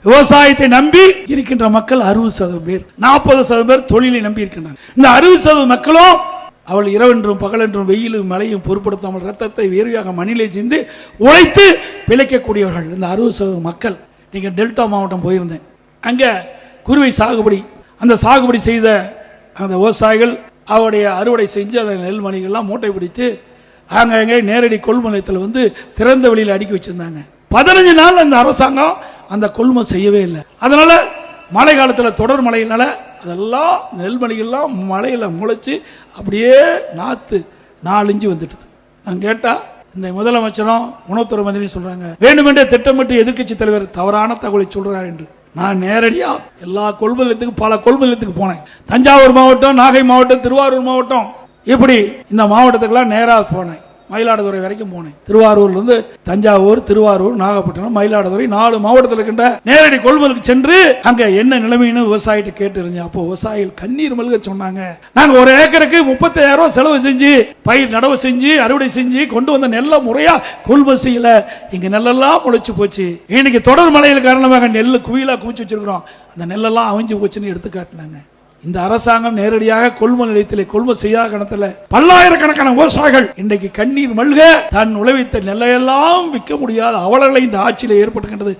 விவசாயத்தை நம்பி இருக்கின்ற மக்கள் 60% பேர், 40% பேர் தொழிலை நம்பி இருக்கின்றனர். இந்த 60% மக்களும் அவள் இரவென்றும் பகலென்றும் வெயிலும் மழையும் பொருட்படுத்தாமல் ரத்தத்தை வேர்வையாக மண்ணிலே சிந்து உழைத்து பிழைக்கக்கூடியவர்கள் இந்த 60% மக்கள். நீங்க டெல்டா மாவட்டம் போயிருந்தேன், அங்க குருவை சாகுபடி, அந்த சாகுபடி செய்த அந்த விவசாயிகள் அவருடைய அறுவடை செஞ்சு அந்த நெல்மணிகள்லாம் மூட்டை பிடித்து அங்கே நேரடி கொள்முதலத்தில் வந்து திறந்த வெளியில் அடுக்கி வச்சிருந்தாங்க. 15 நாள் அந்த அரசாங்கம் அந்த கொள்முதல் செய்யவே இல்லை. அதனால மழை காலத்தில் தொடர் மழையினால அதெல்லாம் நெல்மணிகள்லாம் மழையில முளைச்சு அப்படியே நாத்து 4 இன்ச்சு வந்துட்டு. நான் கேட்டா இந்த முதலமைச்சரும் உணவுத்துறை மந்திரி சொல்றாங்க வேண்டுமென்றே திட்டமிட்டு எதிர்க்கட்சி தலைவர் தவறான தகவலை சொல்றார் என்று. நான் நேரடியா எல்லா கொள்முதலத்துக்கும் பல கொள்முதலத்துக்கு போனேன். தஞ்சாவூர் மாவட்டம், நாகை மாவட்டம், திருவாரூர் மாவட்டம், இப்படி இந்த மாவட்டத்துக்கெல்லாம் நேராக போனேன். மயிலாடுதுறை வரைக்கும் போனேன். திருவாரூர்ல இருந்து தஞ்சாவூர், திருவாரூர், நாகப்பட்டினம், மயிலாடுதுறை 4 மாவட்டத்தில் இருக்கின்ற நேரடி கொள்முதலுக்கு சென்று அங்க என்ன நிலைமைன்னு விவசாயிட்ட கேட்டு இருந்தேன். அப்போ விவசாயிகள் கண்ணீர் மல்க சொன்னாங்க, நாங்க ஒரு ஏக்கருக்கு 35,000 ரூபாய் செலவு செஞ்சு பயிர் நடவு செஞ்சு அறுவடை செஞ்சு கொண்டு வந்த நெல்லை முறையா கொள்முதல் செய்யல, இங்க நெல்லெல்லாம் முளைச்சு போச்சு. இன்னைக்கு தொடர் மழையின் காரணமாக நெல் குவியலா குவிச்சு வச்சிருக்கிறோம், அந்த நெல்லெல்லாம் அவிஞ்சு போச்சுன்னு எடுத்து காட்டினாங்க. இந்த அரசாங்கம் நேரடியாக கொள்முதல் நிலையத்திலே கொள்முதல் செய்யாத கணத்துல பல்லாயிரக்கணக்கான விவசாயிகள் இன்றைக்கு கண்ணீர் மல்க தன் உழைத்த நெல்லையெல்லாம் விற்க முடியாத அவலங்களை இந்த ஆட்சியில் ஏற்பட்டுகின்றது.